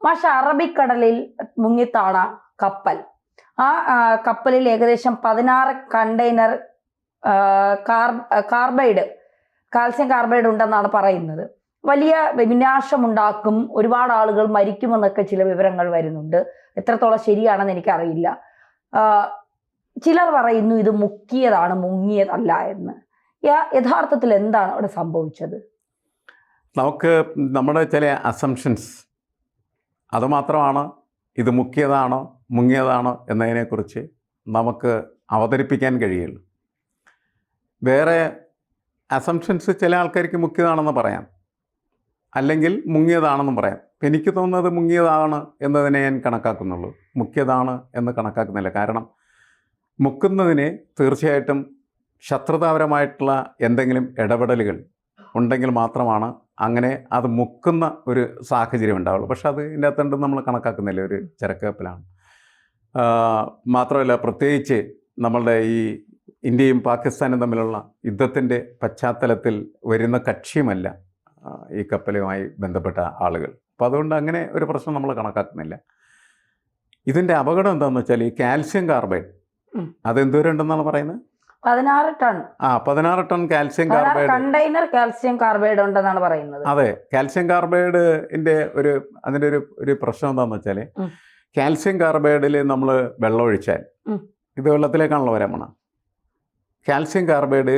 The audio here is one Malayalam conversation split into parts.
മാഷ അറബിക്കടലിൽ മുങ്ങിത്താണ കപ്പൽ. ആ കപ്പലിൽ ഏകദേശം 16 കണ്ടെയ്നർ കാൽസ്യം കാർബൈഡ് ഉണ്ടെന്നാണ് പറയുന്നത്. വലിയ വിനാശമുണ്ടാക്കും, ഒരുപാട് ആളുകൾ മരിക്കുമെന്നൊക്കെ ചില വിവരങ്ങൾ വരുന്നുണ്ട്. എത്രത്തോളം ശരിയാണെന്ന് എനിക്കറിയില്ല. ചിലർ പറയുന്നു ഇത് മുങ്ങിയതല്ല എന്ന്. യഥാർത്ഥത്തിൽ എന്താണ് അവിടെ സംഭവിച്ചത്? നമുക്ക് നമ്മുടെ ചില അസംഷൻസ് അതുമാത്രമാണ് ഇത് മുങ്ങിയതാണോ എന്നതിനെക്കുറിച്ച് നമുക്ക് അവതരിപ്പിക്കാൻ കഴിയുള്ളൂ. വേറെ അസംഷൻസ് ചില ആൾക്കാർക്ക് മുക്കിയതാണെന്ന് പറയാം, അല്ലെങ്കിൽ മുങ്ങിയതാണെന്നും പറയാം. എനിക്ക് തോന്നുന്നത് മുങ്ങിയതാണ് എന്നതിനെ ഞാൻ കണക്കാക്കുന്നുള്ളൂ, മുക്കിയതാണ് എന്ന് കണക്കാക്കുന്നില്ല. കാരണം മുക്കുന്നതിന് തീർച്ചയായിട്ടും ശത്രുതാപരമായിട്ടുള്ള എന്തെങ്കിലും ഇടപെടലുകൾ ഉണ്ടെങ്കിൽ മാത്രമാണ് അങ്ങനെ അത് മുക്കുന്ന ഒരു സാഹചര്യം ഉണ്ടാവുള്ളൂ. പക്ഷെ അത് ഇതിൻ്റെ അകത്തുണ്ടെന്ന് നമ്മൾ കണക്കാക്കുന്നില്ല, ഒരു ചരക്ക് കപ്പലാണ്. മാത്രമല്ല, പ്രത്യേകിച്ച് നമ്മളുടെ ഈ ഇന്ത്യയും പാകിസ്ഥാനും തമ്മിലുള്ള യുദ്ധത്തിൻ്റെ പശ്ചാത്തലത്തിൽ വരുന്ന കക്ഷിയുമല്ല ഈ കപ്പലുമായി ബന്ധപ്പെട്ട ആളുകൾ. അപ്പം അതുകൊണ്ട് അങ്ങനെ ഒരു പ്രശ്നം നമ്മൾ കണക്കാക്കുന്നില്ല. ഇതിൻ്റെ അപകടം എന്താണെന്ന് വെച്ചാൽ ഈ കാൽസ്യം കാർബൈഡ് അതെന്തോരം ഉണ്ടെന്നാണ് പറയുന്നത്? 16 ton. 16 ton calcium carbide, container calcium carbide ഉണ്ടെന്നാണ് പറയുന്നത്. അതെ, കാൽസ്യം കാർബൈഡിന്റെ അതിന്റെ ഒരു പ്രശ്നം എന്താണെന്ന് വെച്ചാൽ കാൽസ്യം കാർബൈഡിൽ നമ്മൾ വെള്ളം ഒഴിച്ചാൽ ഇത് വെള്ളത്തിലേക്കാണല്ലോ വരാൻ പോണത്. കാൽസ്യം കാർബൈഡ്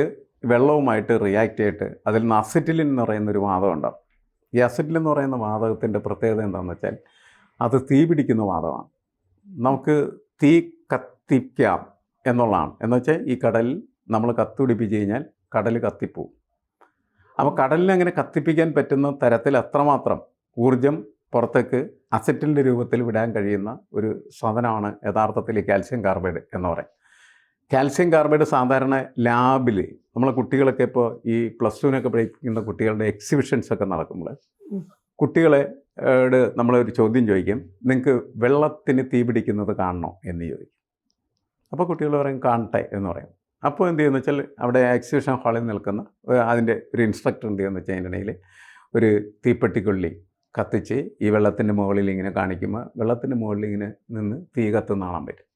വെള്ളവുമായിട്ട് റിയാക്ട് ചെയ്തിട്ട് അതിൽ നിന്ന് അസിറ്റിലിൻ എന്ന് പറയുന്നൊരു വാതകം ഉണ്ടാകും. ഈ അസിറ്റിലിൻ എന്ന് പറയുന്ന വാതകത്തിൻ്റെ പ്രത്യേകത എന്താണെന്ന് വെച്ചാൽ അത് തീ പിടിക്കുന്ന വാതകമാണ്. നമുക്ക് തീ കത്തിക്കാം എന്നുള്ളതാണ്. എന്ന് വെച്ചാൽ ഈ കടലിൽ നമ്മൾ കത്തിപിടിപ്പിച്ച് കഴിഞ്ഞാൽ കടൽ കത്തിപ്പോവും. അപ്പോൾ കടലിനെ അങ്ങനെ കത്തിപ്പിക്കാൻ പറ്റുന്ന തരത്തിൽ അത്രമാത്രം ഊർജം പുറത്തേക്ക് അസിറ്റിലിൻ്റെ രൂപത്തിൽ വിടാൻ കഴിയുന്ന ഒരു സാധനമാണ് യഥാർത്ഥത്തിൽ ഈ കാൽസ്യം കാർബൈഡ് എന്ന് പറയും. കാൽസ്യം കാർബൈഡ് സാധാരണ ലാബിൽ നമ്മളെ കുട്ടികളൊക്കെ ഇപ്പോൾ ഈ +2 പഠിക്കുന്ന കുട്ടികളുടെ എക്സിബിഷൻസൊക്കെ നടക്കുമ്പോൾ കുട്ടികളെ നമ്മളൊരു ചോദ്യം ചോദിക്കും, നിങ്ങൾക്ക് വെള്ളത്തിന് തീ പിടിക്കുന്നത് കാണണോ എന്ന് ചോദിക്കും. അപ്പോൾ കുട്ടികൾ പറയും കാണട്ടെ എന്ന് പറയും. അപ്പോൾ എന്ത് ചെയ്യുമെന്ന് വെച്ചാൽ അവിടെ എക്സിബിഷൻ ഹാളിൽ നിൽക്കുന്ന അതിൻ്റെ ഒരു ഇൻസ്ട്രക്ടർ എന്ത് ചെയ്യുമെന്ന് വെച്ചാൽ അതിൻ്റെ ഇടയിൽ ഒരു തീപ്പെട്ടിക്കൊള്ളി കത്തിച്ച് ഈ വെള്ളത്തിൻ്റെ മുകളിൽ ഇങ്ങനെ കാണിക്കുമ്പോൾ വെള്ളത്തിൻ്റെ മുകളിൽ ഇങ്ങനെ നിന്ന് തീ കത്തുന്ന കാണാൻ പറ്റും.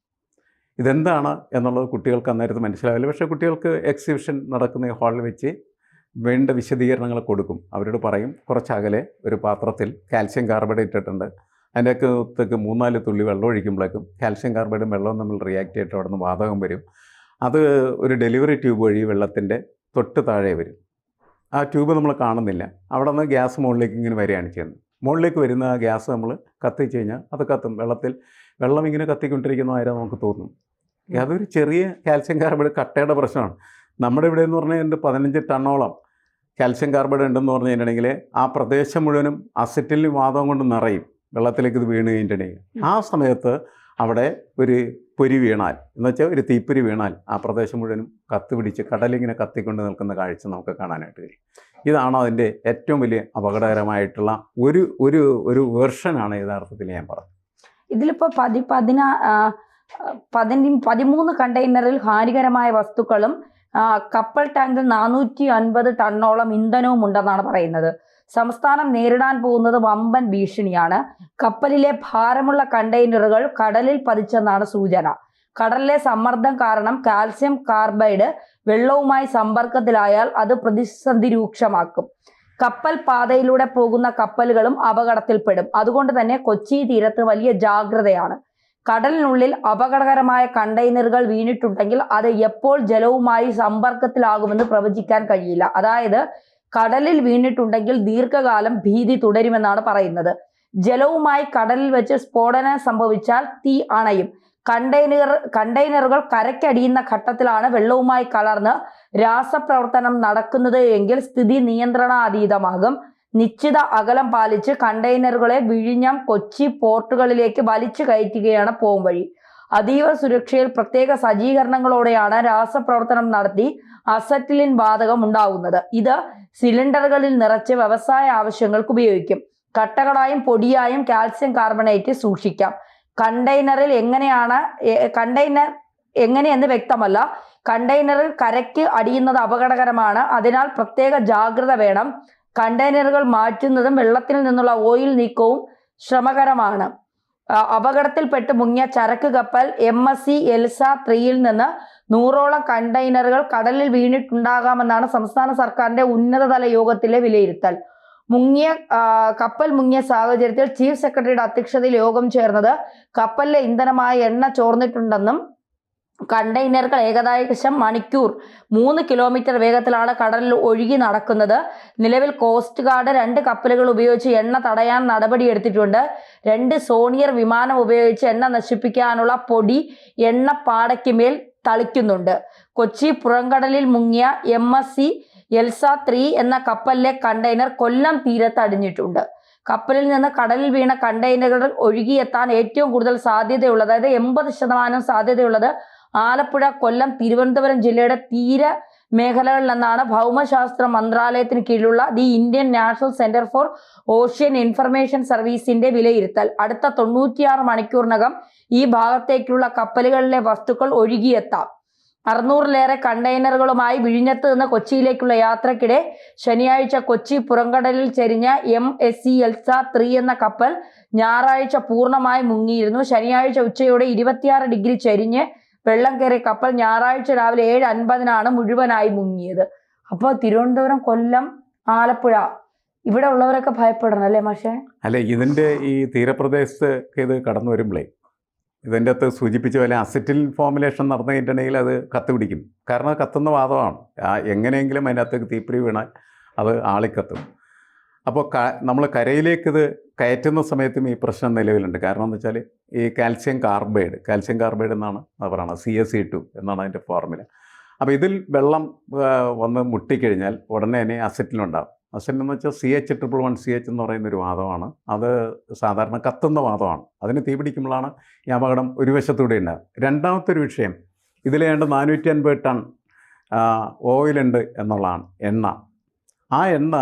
ഇതെന്താണ് എന്നുള്ളത് കുട്ടികൾക്ക് അന്നേരത്ത് മനസ്സിലാവില്ല. പക്ഷേ കുട്ടികൾക്ക് എക്സിബിഷൻ നടക്കുന്ന ഹാളിൽ വെച്ച് വേണ്ട വിശദീകരണങ്ങൾ കൊടുക്കും. അവരോട് പറയും കുറച്ചകലെ ഒരു പാത്രത്തിൽ കാൽസ്യം കാർബൈഡ് ഇട്ടിട്ടുണ്ട്, അതിൻ്റെ അകത്തേക്ക് 3-4 തുള്ളി വെള്ളം ഒഴിക്കുമ്പോഴേക്കും കാൽസ്യം കാർബൈഡും വെള്ളവും തമ്മിൽ റിയാക്ട് ചെയ്തിട്ട് അവിടെ നിന്ന് വാതകം വരും. അത് ഒരു ഡെലിവറി ട്യൂബ് വഴി വെള്ളത്തിൻ്റെ തൊട്ട് താഴെ വരും. ആ ട്യൂബ് നമ്മൾ കാണുന്നില്ല. അവിടെ നിന്ന് ഗ്യാസ് മുകളിലേക്ക് ഇങ്ങനെ വരികയാണ് ചെയ്യുന്നത്. മുകളിലേക്ക് വരുന്ന ആ ഗ്യാസ് നമ്മൾ കത്തിച്ച് കഴിഞ്ഞാൽ അത് കത്തും. വെള്ളം ഇങ്ങനെ കത്തിക്കൊണ്ടിരിക്കുന്നതായിരുന്നു നമുക്ക് തോന്നും. അതൊരു ചെറിയ കാൽസ്യം കാർബൈഡ് കട്ടയുടെ പ്രശ്നമാണ്. നമ്മുടെ ഇവിടെ എന്ന് പറഞ്ഞാൽ 15 ടണ്ണോളം കാൽസ്യം കാർബൈഡ് ഉണ്ടെന്ന് പറഞ്ഞു കഴിഞ്ഞിട്ടുണ്ടെങ്കിൽ ആ പ്രദേശം മുഴുവനും അസിറ്റിലിൻ വാതകം കൊണ്ട് നിറയും. വെള്ളത്തിലേക്ക് ഇത് വീണ് കഴിഞ്ഞിട്ടുണ്ടെങ്കിൽ ആ സമയത്ത് അവിടെ ഒരു പൊരി വീണാൽ, എന്ന് വെച്ചാൽ ഒരു തീപ്പൊരി വീണാൽ ആ പ്രദേശം മുഴുവനും കത്തുപിടിച്ച് കടലിങ്ങനെ കത്തിക്കൊണ്ട് നിൽക്കുന്ന കാഴ്ച നമുക്ക് കാണാനായിട്ട് കഴിയും. ഇതാണ് അതിൻ്റെ ഏറ്റവും വലിയ അപകടകരമായിട്ടുള്ള ഒരു വേർഷനാണ് യഥാർത്ഥത്തിൽ ഞാൻ പറഞ്ഞത്. ഇതിലിപ്പോൾ 13 കണ്ടെയ്നറിൽ ഹാനികരമായ വസ്തുക്കളും കപ്പൽ ടാങ്കിൽ 450 ടണ്ണോളം ഇന്ധനവും ഉണ്ടെന്നാണ് പറയുന്നത്. സംസ്ഥാനം നേരിടാൻ പോകുന്നത് വമ്പൻ ഭീഷണിയാണ്. കപ്പലിലെ ഭാരമുള്ള കണ്ടെയ്നറുകൾ കടലിൽ പതിച്ചെന്നാണ് സൂചന. കടലിലെ സമ്മർദ്ദം കാരണം കാൽസ്യം കാർബൈഡ് വെള്ളവുമായി സമ്പർക്കത്തിലായാൽ അത് പ്രതിസന്ധി രൂക്ഷമാക്കും. കപ്പൽ പാതയിലൂടെ പോകുന്ന കപ്പലുകളും അപകടത്തിൽപ്പെടും. അതുകൊണ്ട് തന്നെ കൊച്ചി തീരത്ത് വലിയ ജാഗ്രതയാണ്. കടലിനുള്ളിൽ അപകടകരമായ കണ്ടെയ്നറുകൾ വീണിട്ടുണ്ടെങ്കിൽ അത് എപ്പോൾ ജലവുമായി സമ്പർക്കത്തിലാകുമെന്ന് പ്രവചിക്കാൻ കഴിയില്ല. അതായത് കടലിൽ വീണിട്ടുണ്ടെങ്കിൽ ദീർഘകാലം ഭീതി തുടരുമെന്നാണ് പറയുന്നത്. ജലവുമായി കടലിൽ വെച്ച് സ്ഫോടനം സംഭവിച്ചാൽ തീ അണയും. കണ്ടെയ്നറുകൾ കരയ്ക്കടിയുന്ന ഘട്ടത്തിലാണ് വെള്ളവുമായി കലർന്ന് രാസപ്രവർത്തനം നടക്കുന്നത് എങ്കിൽ സ്ഥിതി നിയന്ത്രണാതീതമാകും. നിശ്ചിത അകലം പാലിച്ച് കണ്ടെയ്നറുകളെ വിഴിഞ്ഞം, കൊച്ചി പോർട്ടുകളിലേക്ക് വലിച്ചു കയറ്റുകയാണ് പോംവഴി. അതീവ സുരക്ഷയിൽ പ്രത്യേക സജ്ജീകരണങ്ങളോടെയാണ് രാസപ്രവർത്തനം നടത്തി അസറ്റിലിൻ വാതകം ഉണ്ടാകുന്നത്. ഇത് സിലിണ്ടറുകളിൽ നിറച്ച് വ്യവസായ ആവശ്യങ്ങൾക്ക് ഉപയോഗിക്കും. കട്ടകളായും പൊടിയായും കാൽസ്യം കാർബണേറ്റ് സൂക്ഷിക്കാം. കണ്ടെയ്നർ എങ്ങനെയെന്ന് വ്യക്തമല്ല. കണ്ടെയ്നറിൽ കരയ്ക്ക് അടിയുന്നത് അപകടകരമാണ്. അതിനാൽ പ്രത്യേക ജാഗ്രത വേണം. കണ്ടെയ്നറുകൾ മാറ്റുന്നതും വെള്ളത്തിൽ നിന്നുള്ള ഓയിൽ നീക്കവും ശ്രമകരമാണ്. അപകടത്തിൽപ്പെട്ട് മുങ്ങിയ ചരക്ക് കപ്പൽ MSC എൽസ 3യിൽ നിന്ന് 100ഓളം കണ്ടെയ്നറുകൾ കടലിൽ വീണിട്ടുണ്ടാകാമെന്നാണ് സംസ്ഥാന സർക്കാരിന്റെ ഉന്നതതല യോഗത്തിലെ വിലയിരുത്തൽ. കപ്പൽ മുങ്ങിയ സാഹചര്യത്തിൽ ചീഫ് സെക്രട്ടറിയുടെ അധ്യക്ഷതയിൽ യോഗം ചേർന്നത് കപ്പലിലെ ഇന്ധനമായ എണ്ണ ചോർന്നിട്ടുണ്ടെന്നും കണ്ടെയ്നറുകൾ ഏകദേശം മണിക്കൂർ 3 കിലോമീറ്റർ വേഗത്തിലാണ് കടലിൽ ഒഴുകി നടക്കുന്നത്. നിലവിൽ കോസ്റ്റ് ഗാർഡ് 2 കപ്പലുകൾ ഉപയോഗിച്ച് എണ്ണ തടയാൻ നടപടിയെടുത്തിട്ടുണ്ട്. 2 സോണിയർ വിമാനം ഉപയോഗിച്ച് എണ്ണ നശിപ്പിക്കാനുള്ള പൊടി എണ്ണപ്പാടയ്ക്ക് മേൽ തളിക്കുന്നുണ്ട്. കൊച്ചി പുറംകടലിൽ മുങ്ങിയ MSC എൽസ 3 എന്ന കപ്പലിലെ കണ്ടെയ്നർ കൊല്ലം തീരത്ത് അടിഞ്ഞിട്ടുണ്ട്. കപ്പലിൽ നിന്ന് കടലിൽ വീണ കണ്ടെയ്നറുകൾ ഒഴുകിയെത്താൻ ഏറ്റവും കൂടുതൽ സാധ്യതയുള്ളത്, അതായത് 80% സാധ്യതയുള്ളത് ആലപ്പുഴ, കൊല്ലം, തിരുവനന്തപുരം ജില്ലയുടെ തീര മേഖലകളിലെന്നാണ് ഭൗമശാസ്ത്ര മന്ത്രാലയത്തിന് കീഴിലുള്ള the Indian national centre for ocean information സർവീസിന്റെ വിലയിരുത്തൽ. അടുത്ത 96 മണിക്കൂറിനകം ഈ ഭാഗത്തേക്കുള്ള കപ്പലുകളിലെ വസ്തുക്കൾ ഒഴുകിയെത്താം. 600-ലേറെ കണ്ടെയ്നറുകളുമായി വിഴിഞ്ഞത്ത് നിന്ന് കൊച്ചിയിലേക്കുള്ള യാത്രക്കിടെ ശനിയാഴ്ച കൊച്ചി പുറംകടലിൽ ചെരിഞ്ഞ MSC എൽസ 3 എന്ന കപ്പൽ ഞായറാഴ്ച പൂർണ്ണമായി മുങ്ങിയിരുന്നു. ശനിയാഴ്ച ഉച്ചയോടെ 26 ഡിഗ്രി ചെരിഞ്ഞ് വെള്ളം കയറിയ കപ്പൽ ഞായറാഴ്ച രാവിലെ 7:50 മുഴുവനായി മുങ്ങിയത്. അപ്പോൾ തിരുവനന്തപുരം, കൊല്ലം, ആലപ്പുഴ ഇവിടെ ഉള്ളവരൊക്കെ ഭയപ്പെടണം അല്ലേ മാഷേ? അല്ലെ, ഇതിൻ്റെ ഈ തീരപ്രദേശത്ത് ഇത് കടന്നു വരുമ്പോഴേ ഇതിൻ്റെ അകത്ത് സൂചിപ്പിച്ച പോലെ അസറ്റിൽ ഫോമുലേഷൻ നടന്നു കഴിഞ്ഞിട്ടുണ്ടെങ്കിൽ അത് കത്തുപിടിക്കും. കാരണം അത് കത്തുന്ന വാതകമാണ്. എങ്ങനെയെങ്കിലും അതിനകത്തേക്ക് തീപ്പൊരി വീണാൽ അത് ആളിക്കത്തും. അപ്പോൾ നമ്മൾ കരയിലേക്ക് ഇത് കയറ്റുന്ന സമയത്തും ഈ പ്രശ്നം നിലവിലുണ്ട്. കാരണം എന്ന് വെച്ചാൽ ഈ കാൽസ്യം കാർബൈഡ് എന്നാണ് അത് പറയുന്നത്, CaC2 എന്നാണ് അതിൻ്റെ ഫോർമുല. അപ്പോൾ ഇതിൽ വെള്ളം വന്ന് മുട്ടിക്കഴിഞ്ഞാൽ ഉടനെ തന്നെ അസറ്റിലുണ്ടാകും. അസറ്റ് എന്ന് വെച്ചാൽ CH111CH എന്ന് പറയുന്നൊരു വാതകമാണ്. അത് സാധാരണ കത്തുന്ന വാതകമാണ്. അതിന് തീ പിടിക്കുമ്പോഴാണ് ഈ അപകടം ഒരു വശത്തൂടെ ഉണ്ടാകും. രണ്ടാമത്തെ ഒരു വിഷയം, ഇതിലേണ്ട 450 ടൺ ഓയിലുണ്ട് എന്നുള്ളതാണ്, എണ്ണ. ആ എണ്ണ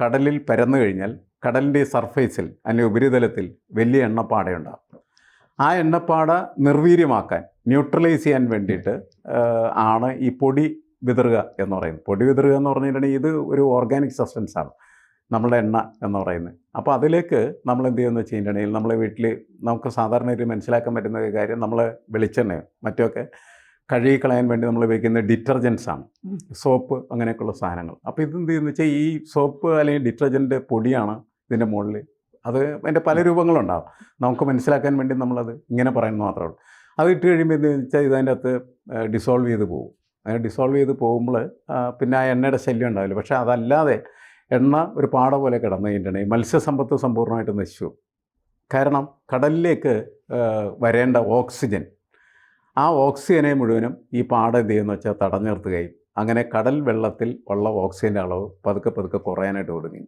കടലിൽ പരന്നു കഴിഞ്ഞാൽ കടലിൻ്റെ സർഫേസിൽ അതിൻ്റെ ഉപരിതലത്തിൽ വലിയ എണ്ണപ്പാടയുണ്ടാകും. ആ എണ്ണപ്പാട നിർവീര്യമാക്കാൻ, ന്യൂട്രലൈസ് ചെയ്യാൻ വേണ്ടിയിട്ട് ആണ് ഈ പൊടി വിതറുക എന്ന് പറയുന്നത്. പൊടി വിതറുക എന്ന് പറഞ്ഞിട്ടുണ്ടെങ്കിൽ ഇത് ഒരു ഓർഗാനിക് സബ്സ്റ്റൻസാണ് നമ്മളുടെ എണ്ണ എന്ന് പറയുന്നത്. അപ്പോൾ അതിലേക്ക് നമ്മൾ എന്ത് ചെയ്യുമെന്ന് വെച്ച് കഴിഞ്ഞിട്ടുണ്ടെങ്കിൽ നമ്മളെ വീട്ടിൽ നമുക്ക് സാധാരണ ഒരു മനസ്സിലാക്കാൻ പറ്റുന്ന ഒരു കാര്യം, നമ്മൾ വെളിച്ചെണ്ണയോ മറ്റൊക്കെ കഴുകിക്കളയാൻ വേണ്ടി നമ്മൾ ഉപയോഗിക്കുന്ന ഡിറ്റർജൻസാണ്, സോപ്പ്, അങ്ങനെയൊക്കെയുള്ള സാധനങ്ങൾ. അപ്പോൾ ഇതെന്ത് ചെയ്യുന്നത് വെച്ചാൽ ഈ സോപ്പ് അല്ലെങ്കിൽ ഡിറ്റർജൻറ്റ് പൊടിയാണ് ഇതിൻ്റെ മുകളിൽ. അത് അതിൻ്റെ പല രൂപങ്ങളുണ്ടാകും. നമുക്ക് മനസ്സിലാക്കാൻ വേണ്ടി നമ്മളത് ഇങ്ങനെ പറയുന്നത് മാത്രമേ ഉള്ളൂ. അത് ഇട്ട് കഴിയുമ്പോൾ എന്താണെന്ന് വെച്ചാൽ ഇതിൻ്റെ അകത്ത് ഡിസോൾവ് ചെയ്ത് പോകും. അങ്ങനെ ഡിസോൾവ് ചെയ്ത് പോകുമ്പോൾ പിന്നെ ആ എണ്ണയുടെ ശല്യം ഉണ്ടാവില്ല. പക്ഷേ അതല്ലാതെ എണ്ണ ഒരു പാട പോലെ കിടന്നു കഴിഞ്ഞിട്ടുണ്ടെങ്കിൽ മത്സ്യസമ്പത്ത് സമ്പൂർണ്ണമായിട്ട് നശിച്ചു. കാരണം കടലിലേക്ക് വരേണ്ട ഓക്സിജൻ, ആ ഓക്സിജനെ മുഴുവനും ഈ പാട എന്ത് ചെയ്യുമെന്ന് വെച്ചാൽ തടഞ്ഞു നിർത്തുകയും അങ്ങനെ കടൽ വെള്ളത്തിൽ ഉള്ള ഓക്സിജൻ്റെ അളവ് പതുക്കെ പതുക്കെ കുറയാനായിട്ട് തുടങ്ങി.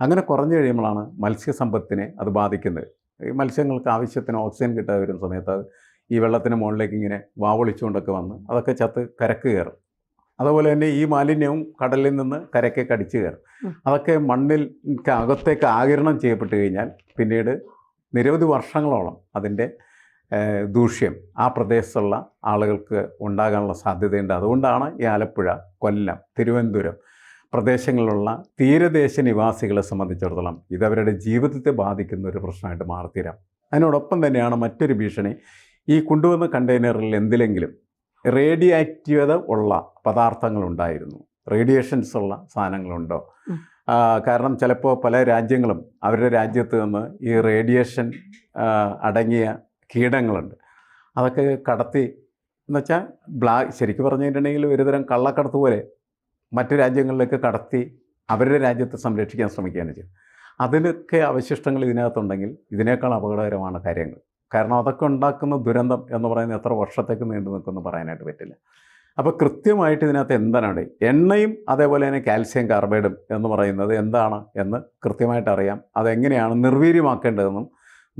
അങ്ങനെ കുറഞ്ഞു കഴിയുമ്പോഴാണ് മത്സ്യസമ്പത്തിനെ അത് ബാധിക്കുന്നത്. ഈ മത്സ്യങ്ങൾക്ക് ആവശ്യത്തിന് ഓക്സിജൻ കിട്ടാതെ വരുന്ന സമയത്ത് അത് ഈ വെള്ളത്തിന് മുകളിലേക്ക് ഇങ്ങനെ വാവൊളിച്ചുകൊണ്ടൊക്കെ വന്ന് അതൊക്കെ ചത്ത് കരക്ക് കയറും. അതുപോലെ തന്നെ ഈ മാലിന്യവും കടലിൽ നിന്ന് കരക്കേക്ക് അടിച്ചു കയറും. അതൊക്കെ മണ്ണിൽ അകത്തേക്ക് ആഗിരണം ചെയ്യപ്പെട്ട് കഴിഞ്ഞാൽ പിന്നീട് നിരവധി വർഷങ്ങളോളം അതിൻ്റെ ദൂഷ്യം ആ പ്രദേശത്തുള്ള ആളുകൾക്ക് ഉണ്ടാകാനുള്ള സാധ്യതയുണ്ട്. അതുകൊണ്ടാണ് ഈ ആലപ്പുഴ, കൊല്ലം, തിരുവനന്തപുരം പ്രദേശങ്ങളിലുള്ള തീരദേശ നിവാസികളെ സംബന്ധിച്ചിടത്തോളം ഇതവരുടെ ജീവിതത്തെ ബാധിക്കുന്ന ഒരു പ്രശ്നമായിട്ട് മാറിത്തീരാം. അതിനോടൊപ്പം തന്നെയാണ് മറ്റൊരു ഭീഷണി, ഈ കൊണ്ടുവന്ന കണ്ടെയ്നറിൽ എന്തിലെങ്കിലും റേഡിയോ ആക്റ്റീവത ഉള്ള പദാർത്ഥങ്ങളുണ്ടായിരുന്നു, റേഡിയേഷൻസ് ഉള്ള സാധനങ്ങളുണ്ടോ. കാരണം ചിലപ്പോൾ പല രാജ്യങ്ങളും അവരുടെ രാജ്യത്ത് നിന്ന് ഈ റേഡിയേഷൻ അടങ്ങിയ കീടങ്ങളുണ്ട്. അതൊക്കെ കടത്തി എന്നുവെച്ചാൽ ശരിക്കും പറഞ്ഞു കഴിഞ്ഞിട്ടുണ്ടെങ്കിൽ ഒരുതരം കള്ളക്കടത്ത് പോലെ മറ്റു രാജ്യങ്ങളിലേക്ക് കടത്തി അവരുടെ രാജ്യത്തെ സംരക്ഷിക്കാൻ ശ്രമിക്കുകയാണ് ചെയ്യും. അതിനൊക്കെ അവശിഷ്ടങ്ങൾ ഇതിനകത്തുണ്ടെങ്കിൽ ഇതിനേക്കാൾ അപകടകരമാണ് കാര്യങ്ങൾ. കാരണം അതൊക്കെ ഉണ്ടാക്കുന്ന ദുരന്തം എന്ന് പറയുന്നത് എത്ര വർഷത്തേക്ക് നീണ്ടു നിൽക്കുമെന്ന് പറയാനായിട്ട് പറ്റില്ല. അപ്പോൾ കൃത്യമായിട്ട് ഇതിനകത്ത് എന്താണ് എണ്ണയും അതേപോലെ തന്നെ കാൽസ്യം കാർബൈഡും എന്ന് പറയുന്നത് എന്താണ് എന്ന് കൃത്യമായിട്ട് അറിയാം. അതെങ്ങനെയാണ് നിർവീര്യമാക്കേണ്ടതെന്നും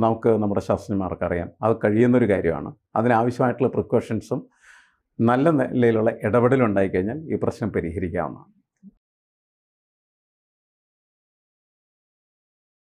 നമുക്ക് നമ്മുടെ ശാസ്ത്രജ്ഞന്മാർക്കറിയാം. അത് കഴിയുന്നൊരു കാര്യമാണ്. അതിനാവശ്യമായിട്ടുള്ള പ്രിക്കോഷൻസും നല്ല നിലയിലുള്ള ഇടപെടലുണ്ടായിക്കഴിഞ്ഞാൽ ഈ പ്രശ്നം പരിഹരിക്കാവുന്നതാണ്.